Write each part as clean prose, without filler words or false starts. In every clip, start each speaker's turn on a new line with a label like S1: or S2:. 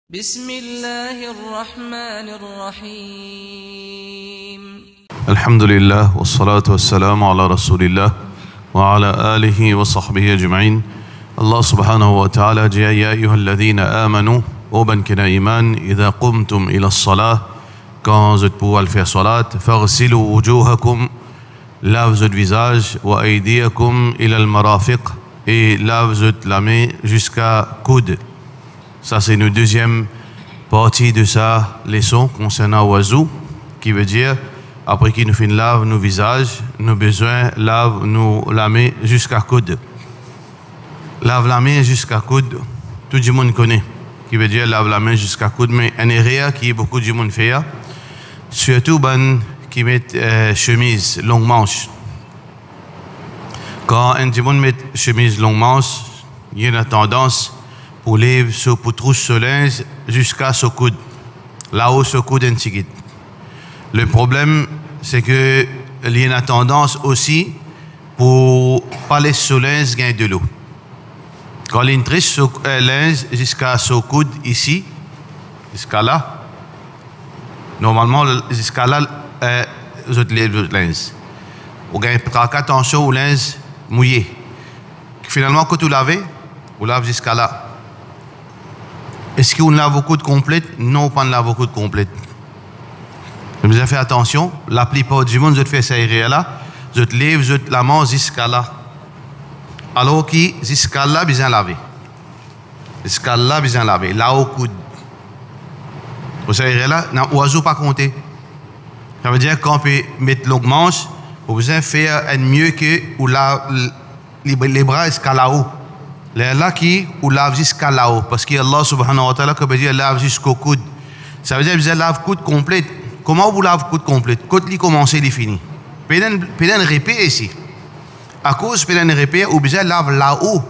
S1: بسم الله الرحمن الرحيم
S2: الحمد لله والصلاة والسلام على رسول الله وعلى آله وصحبه أجمعين. Allah subhanahu wa ta'ala dit: Ya ayyuhalladhina amanu, ô ben qui n'a iman, idha qumtum ila as-salah, quand vous êtes pour aller faire salat, faghsilu wujuhakum, lave votre visage, wa aydiyakum ila al-marafiq, et lave votre la main jusqu'à coude. Ça c'est une deuxième partie de sa leçon concernant wazou, qui veut dire après qu'il nous fait lave nos visages, nos besoins, lave nous la main jusqu'à coude. Lave la main jusqu'à coude, tout le monde connaît, qui veut dire lave la main jusqu'à coude, mais un erreur qui beaucoup de monde fait, surtout ben qui met chemise longue manche. Quand un monde met chemise longue manche, il y a une tendance pour lever pour trousse ce linge jusqu'à ce coude, là-haut ce coude un petit. Le problème, c'est que il y a une tendance aussi pour pas laisser ce linge gagner de l'eau. Quand il trisse ce linge jusqu'à ce coude ici, jusqu'à là, normalement jusqu'à là, vous lèvez le linge. Vous gagnez attention au linge mouillé. Finalement, quand vous lavez jusqu'à là. Est-ce qu'on lave au coude complète? Non, pas de lave au coude complète. Vous avez fait attention, la plupart du monde, vous fait ça là, vous lève la main jusqu'à là. Alors que jusqu'à là, bien lavé. Jusqu'à là, bien lavé. Là au coude. Vous savez là, n'a oiseau pas compter. Ça veut dire qu'on peut mettre longue manche, vous besoin faire un mieux que ou les bras jusqu'à là-haut. Là qui ou lave jusqu'à là-haut. Parce que Allah subhanahu wa ta'ala, comme dire, lave jusqu'au coude. Ça veut dire que vous lave coude complète. Comment vous lave coude complète? Coude li commence, il finit. Pédane répé ici. À cause pédane répé, ou bien lave là-haut.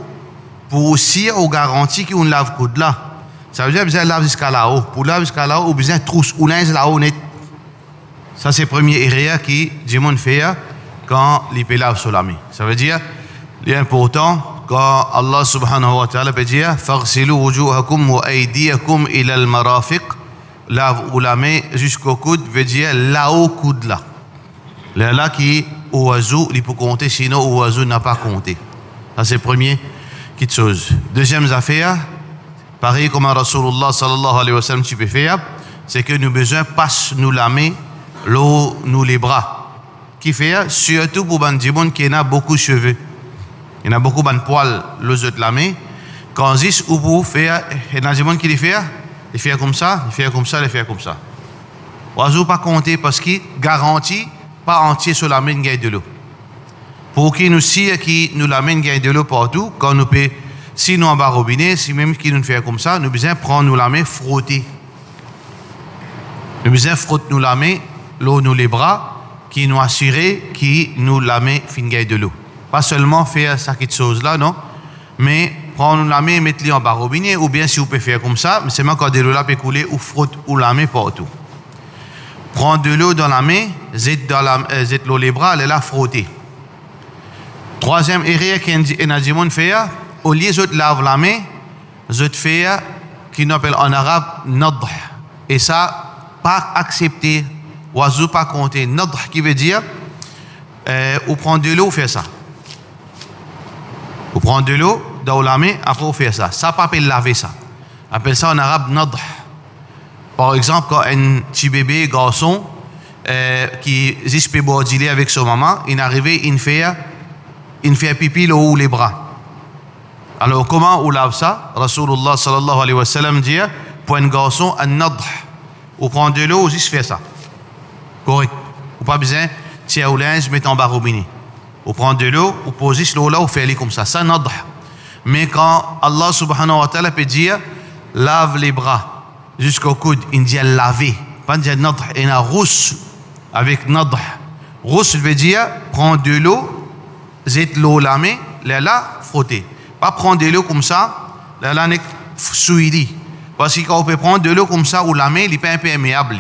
S2: Pour aussi au garantie qu'on lave coude là. Ça veut dire que vous lave jusqu'à là-haut. Pour lave jusqu'à là-haut, ou bien trousse ou linge là-haut net. Ça c'est le premier erreur qui du monde fait quand il peut lave sur la main. Ça veut dire, l'important, quand Allah subhanahu wa ta'ala peut dire faghsilu wujuhakum wa aydiyakum ila al-marafiq, lave ou la main jusqu'au coude, veut dire là au coude là. Là qui au oiseau, il peut compter, sinon au oiseau n'a pas compté. Ça c'est le premier petite chose. Deuxième affaire, pareil comme Rasulullah sallallahu alayhi wa sallam tu peux faire, c'est que nous besoin passe nous la main, l'eau nous les bras. Qui fait surtout pour des gens qui ont beaucoup de cheveux. Il y a beaucoup de poils, les autres la main. Quand ils disent, ou pour faire, il y a des gens qui les font, ils font comme ça, ils font comme ça, ils font comme ça. Oiseau pas compter parce qu'il garantit pas entier sur la main gagne de l'eau. Pour qu'il nous sire qui nous la main gagne de l'eau partout, quand nous peut, si nous en bas robinet, si même qui nous fait comme ça, nous besoin prendre nous la main frotter. Nous besoin frotter nous la main, l'eau nous les bras, qui nous assurer qui nous la main fin gagne de l'eau. Pas seulement faire ça quelque chose là, non, mais prendre la main et mettre-la en bas robinet, ou bien si vous pouvez faire comme ça, mais c'est même quand de l'eau là peut couler, ou frotte ou la main partout. Prendre de l'eau dans la main, zette l'eau les bras, elle est là frotter. Troisième erreur qu'un fait, au lieu de laver la main, je fais qu'on appelle en arabe nadh. Et ça, pas accepté, oiseau pas compter. Nadh qui veut dire, ou prendre de l'eau, faire ça. Vous prenez de l'eau dans la main, après vous faites ça. Ça pas laver ça. On appelle ça en arabe nadh. Par exemple, quand un petit bébé, garçon, qui peut boire du lait avec son maman, il arrive, il fait pipi le haut les bras. Alors comment on lave ça? Rasulullah sallallahu alayhi wa sallam dit, pour un garçon, un nadh. Vous prenez de l'eau, juste fait ça. Correct. Vous pas besoin, tiens au linge, mettez en bas robinet. Vous prenez de l'eau, vous posez l'eau là, vous faites comme ça. Ça nadh. Mais quand Allah subhanahu wa ta'ala peut dire, lave les bras jusqu'au coude, il dit laver. Pas dire nadh. Il y a rousse avec nadh. Rousse veut dire, prendre de l'eau, zette l'eau la main, là, frotter. Pas prendre de l'eau comme ça, là, n'est souillé. Parce que quand on peut prendre de l'eau comme ça, ou la main, il n'est pas imperméable.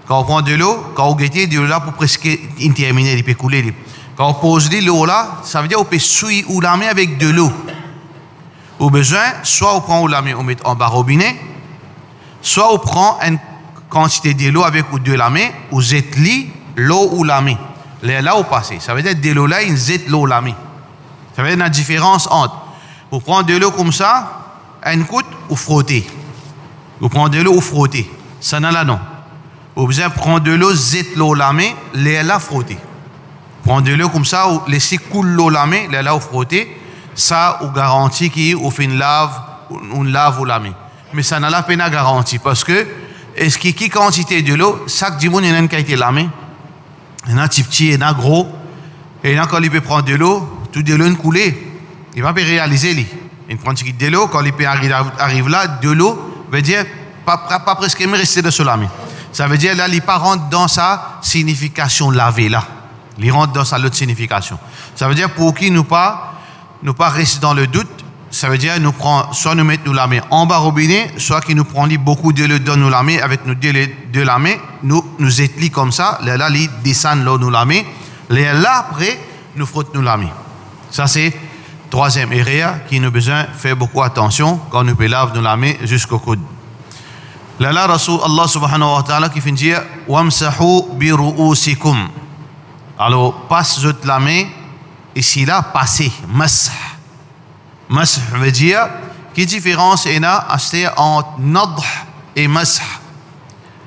S2: Quand on prend de l'eau, quand on guette de l'eau là pour presque terminer, il peut couler. Quand on pose l'eau là, ça veut dire qu'on peut souiller ou la main avec de l'eau. Au besoin, soit on prend la main, on met en bas robinet, soit on prend une quantité de l'eau avec ou de la main, ou zetli l'eau ou la main. Là, on passe. Ça veut dire de l'eau là, il zet l'eau la main. Ça veut dire la différence entre, vous prenez de l'eau comme ça, une goutte ou frotter. Vous prenez de l'eau ou frotter. Ça n'a là non. Vous besoin prendre de l'eau, zet l'eau la main, là frotter. Prendre de l'eau comme ça, ou laisser couler l'eau la main, là ou frotter. Ça, vous garantit qu'on fait une lave ou la main. Mais ça n'a la peine à garantir parce que, est-ce qu'il y a quantité de l'eau, chaque dimanche, il y a une qualité de la main. Il y en a petit, il y en a gros. Et il y en a quand il peut prendre de l'eau, tout de l'eau couler. Il va pas réaliser, lui. Il prend de l'eau, quand il peut arrive là, de l'eau, veut dire, pas presque même rester de la main. Ça veut dire, là, il pas rentre dans sa signification laver, là. Il rentre dans sa autre signification. Ça veut dire, pour qui nous pas rester dans le doute, ça veut dire, soit nous mettons la main en bas robinet, soit qu'il nous prend beaucoup de l'eau dans nous la main, avec nous de la main, nous étlis comme ça, là, il descend l'eau nous la main, là, après, nous frottons nous la main. Ça, c'est troisième area qui nous besoin de faire beaucoup attention quand nous laver nous la main jusqu'au coude. Là, Rasul Allah subhanahu wa ta'ala qui finit dire, wamsahu bi ru'usikum. Alors, passe la main, ici là, passer, masah. Masah veut dire, quelle différence il y a entre nadh et masah?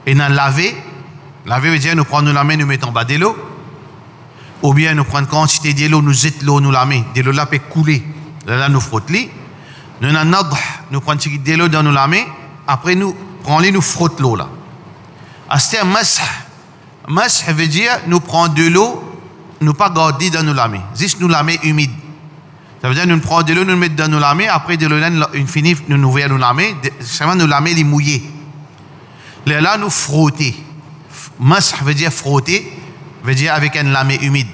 S2: Il y a laver. Laver veut dire, nous prenons la main, nous mettons en bas de l'eau. Ou bien nous prenons quantité de l'eau, nous jetons l'eau, nous la main. De l'eau là peut couler. Là, nous frottons. Nous avons nadh, nous prenons de l'eau dans nous la main. Après, nous prenons nous frottons l'eau là. C'est masah. Masah veut dire, nous prenons de l'eau, nous pas garder dans nous la main. Juste nous la main humide. Ça veut dire, nous prenons de l'eau, nous mettons dans nous la main. Après, de l'eau, une finie, nous ouvrons nous la main. Seulement, nous la main, les mouiller. Là, nous frotter. Masah veut dire frotter. Veut dire avec une lame humide.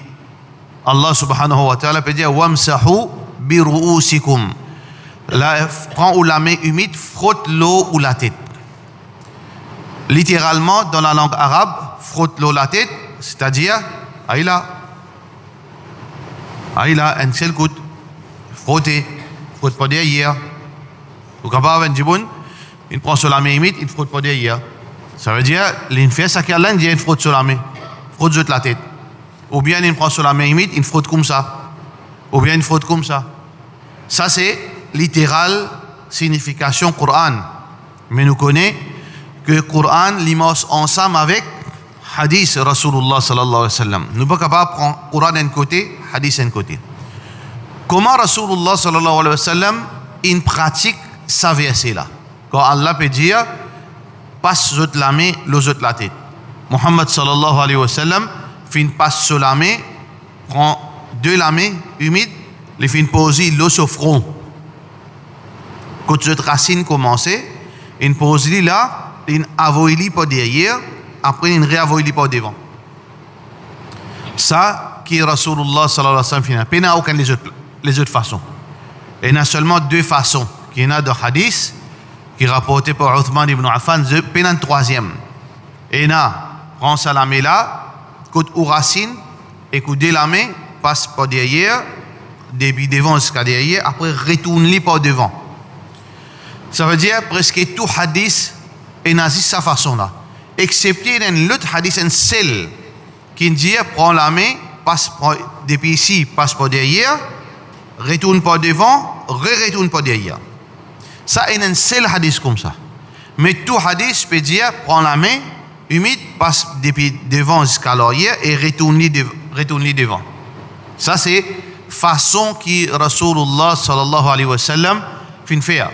S2: Allah subhanahu wa ta'ala peut dire wamsahu bi ru'usikum. Là, prends ou la main humide, frotte l'eau ou la tête. Littéralement, dans la langue arabe, frotte l'eau la tête, c'est-à-dire, aïla, un seul coup, frotter, frotte pas derrière. Vous comprenez, un jiboun, il prend sur la main humide, il frotte pas derrière. Ça veut dire, il fait ça qu'il a il frotte sur la main. Frotte la tête. Ou bien il prend sur la main humide, il frotte comme ça. Ou bien il frotte comme ça. Ça c'est littéral signification Coran. Mais nous connaissons que le Coran l'immense ensemble avec hadith Rasulullah sallallahu alayhi wa sallam. Nous ne pouvons pas prendre Coran d'un côté, hadith d'un côté. Comment Rasulullah sallallahu alayhi wa sallam il pratique sa verset là? Quand Allah peut dire passe la main, l'autre la tête. Muhammad sallallahu alayhi wa sallam fait une passe sur la main, prend deux la main humide, les fait une poser l'eau sur front. Quand cette racine commence, une pose là, une avoili par derrière, après une réavoili par devant. Ça qui est Rasulullah sallallahu alayhi wa sallam fait. Il n'y a aucune les autres façons. Il y a seulement deux façons. Il y en a dans le hadith qui est rapporté par Uthman ibn Affan, il y a une troisième. Il y en a prend sa la main là, côté ou racine, et côté la main, passe par derrière, depuis devant jusqu'à derrière, après retourne-les par devant. Ça veut dire presque tout hadith est nazi sa façon là. Excepté dans l'autre hadith, un seul qui dit prend la main, passe depuis ici, passe par derrière, retourne par devant, retourne par derrière. Ça est un seul hadith comme ça. Mais tout hadith peut dire prend la main, humide, passe depuis devant jusqu'à l'arrière et retourne devant. Ça c'est façon qui Rasulullah sallallahu alayhi wa sallam fait faire.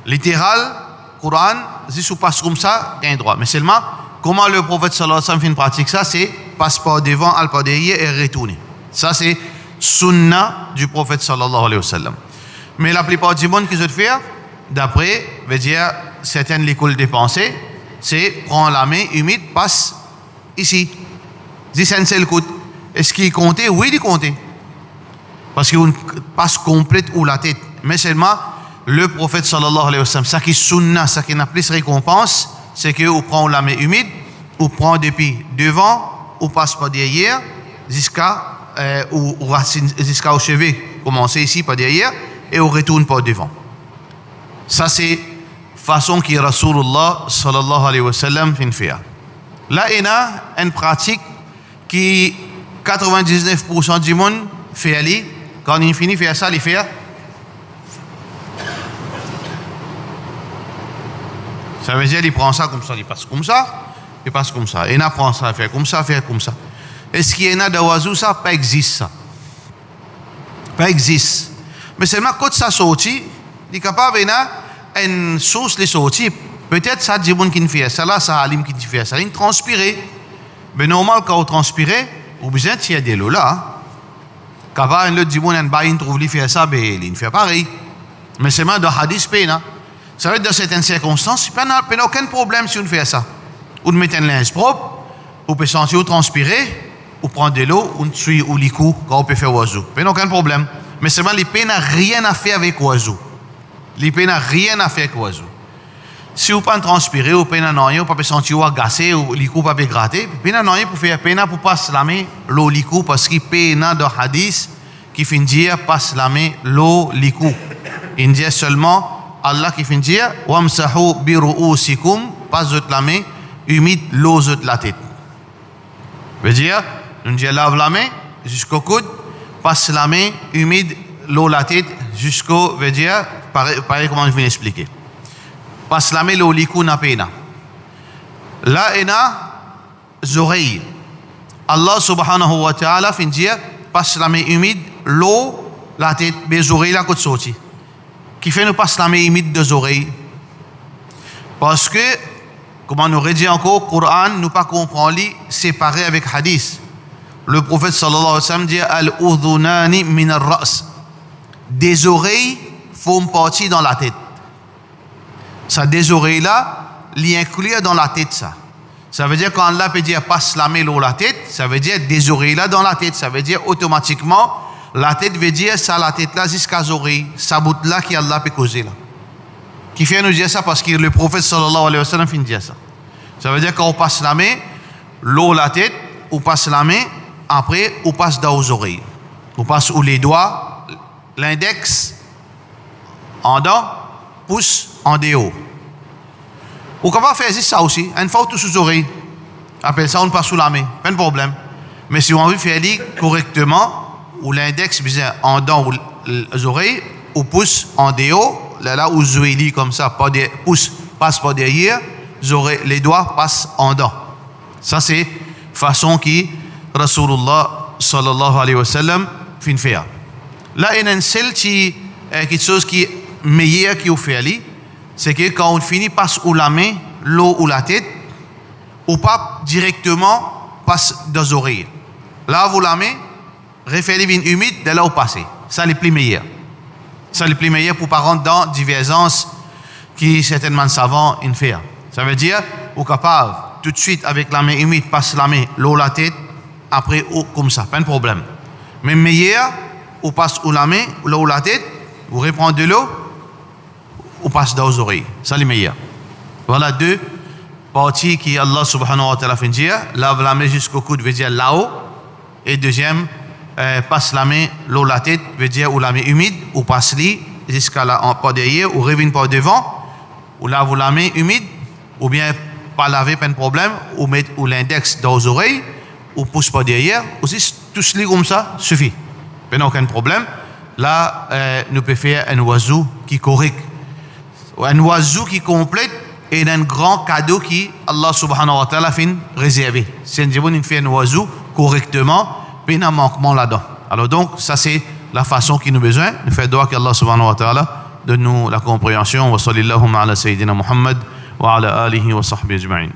S2: Littéral, Coran, si ça passe comme ça, il y a un droit. Mais seulement, comment le prophète sallallahu alayhi wa sallam fait une pratique ça, c'est passe par devant, al par derrière et retourner. Ça c'est sunna du prophète sallallahu alayhi wa sallam. Mais la plupart du monde qui se fait, d'après, veut dire certaines l'école des pensées, c'est prendre la main humide, passe ici. C'est un seul coup. Est-ce qu'il compte? Oui, il compte. Parce qu'il passe complète ou la tête. Mais seulement, le prophète sallallahu alayhi wa sallam, ça qui est sunna, ça qui n'a plus récompense, c'est qu'on prend la main humide, on prend depuis devant, on passe par derrière, jusqu'à au chevet, commencer ici par derrière, et on retourne par devant. Ça c'est façon qui Rasulullah sallallahu alayhi wa sallam fin fait. Là, il y a une pratique qui 99% du monde fait aller. Quand il finit faire ça, il fait. Ça veut dire qu'il prend ça comme ça, il passe comme ça, il passe comme ça. Il apprend ça, faire comme ça, faire comme ça. Est-ce qu'il y en a d'oiseaux ça? Pas existe ça. Pas existe. Mais seulement quand ça sortit, il est capable de une source de sortir. Peut-être ça dit bon qui fait ça là, ça alim qui fait ça, il transpire. Mais normal quand on transpire, on besoin de tirer de l'eau là. Quand un autre dit bon un bain trouve lui faire ça, ben il fait pareil. Mais seulement dans hadith pena. Ça veut dire dans certaines circonstances, il n'y a aucun problème si on fait ça. On met un linge propre, on peut sentir transpirer, on prend de l'eau, on suit ou l'icou quand on peut faire oiseau. Il n'y a aucun problème. Mais seulement l'épée n'a rien à faire avec oiseau. L'épée n'a rien à faire avec oiseau. Si vous ne pouvez pas transpirer, vous ne pouvez pas sentir agacé, ou l'icou pas gratter, vous ne pouvez pas faire peine pour pas slamer l'eau l'icou parce qu'il y a dans le hadith qui finit dire pas slamer l'eau l'icou. Il dit seulement Allah qui finit dire wamsahu bi ru'usikum pas de la main humide l'eau de la tête. Veut dire nous dit lave la main jusqu'au coude, passe la main humide l'eau la tête jusqu'au veut dire pareil comment je viens d'expliquer. Passe la main l'eau likou na pena. Là il y a les oreilles. Allah subhanahu wa ta'ala finit dire passe la main humide l'eau la tête les oreilles la côte sortie. Qui fait nous pas la main humide des oreilles. Parce que, comme on aurait dit encore, le Coran nous pas comprend séparé avec hadith. Le prophète sallallahu alayhi wa sallam dit al-udhunani min al-ra's. Des oreilles font partie dans la tête. Ça, des oreilles là, l'y inclure dans la tête ça. Ça veut dire quand Allah peut dire passe la main dans la tête, ça veut dire des oreilles là dans la tête. Ça veut dire automatiquement la tête veut dire ça, la tête là jusqu'à oreilles, ça bout là qui Allah peut causer là. Qui fait nous dire ça parce que le prophète sallallahu alayhi wa sallam finit dire ça. Ça veut dire quand on passe la main, l'eau la tête, on passe la main, après on passe dans les oreilles. On passe où les doigts, l'index en dedans, pouce en dehors. On peut faire ça aussi, une fois tous sous oreilles. Appelle ça on passe sous la main, pas de problème. Mais si on veut faire correctement, ou l'index en dedans ou les oreilles, ou pouce en dehors, là où les comme ça, pas de pouce passe pas derrière, les doigts passent en dedans. Ça c'est façon qui Rasulullah sallallahu alayhi wa sallam fin faire. Là il y a une seule quelque chose qui est meilleur qui vous fait, c'est que quand on finit passe ou la main, l'eau ou la tête, ou pas directement passe dans les oreilles. Là vous la main référez vin humide de là où passer. Ça le plus meilleur. Ça le plus meilleur pour pas rentrer dans divergence qui certainement savants in faire. Ça veut dire au capable tout de suite avec la main humide passe la main l'eau la tête après ou comme ça pas de problème. Mais meilleur ou passe ou la main l'eau la tête vous reprend de l'eau ou passe dans les oreilles. Ça le meilleur. Voilà deux parties qui Allah subhanahu wa ta'ala fait dire lave la main jusqu'au coude veut dire là-haut et deuxième passe la main, l'eau la tête, veut dire ou la main humide, ou passe-li jusqu'à la pas derrière, ou revient par devant, ou lave la main humide, ou bien pas laver, pas de problème, ou mettre ou l'index dans les oreilles, ou pousse pas derrière, aussi tout cela comme ça suffit. Pas aucun problème. Là, nous pouvons faire un oiseau qui correct. Un oiseau qui complète est un grand cadeau qui Allah subhanahu wa ta'ala fait réservé. Si on fait un oiseau correctement, un manquement là-dedans. Alors donc, ça c'est la façon qu'il nous a besoin. Nous faisons doigt qu'Allah subhanahu wa ta'ala donne nous la compréhension. Wa sallallahu ala sayyidina Muhammad wa ala alihi wa sahbihi ajma'in.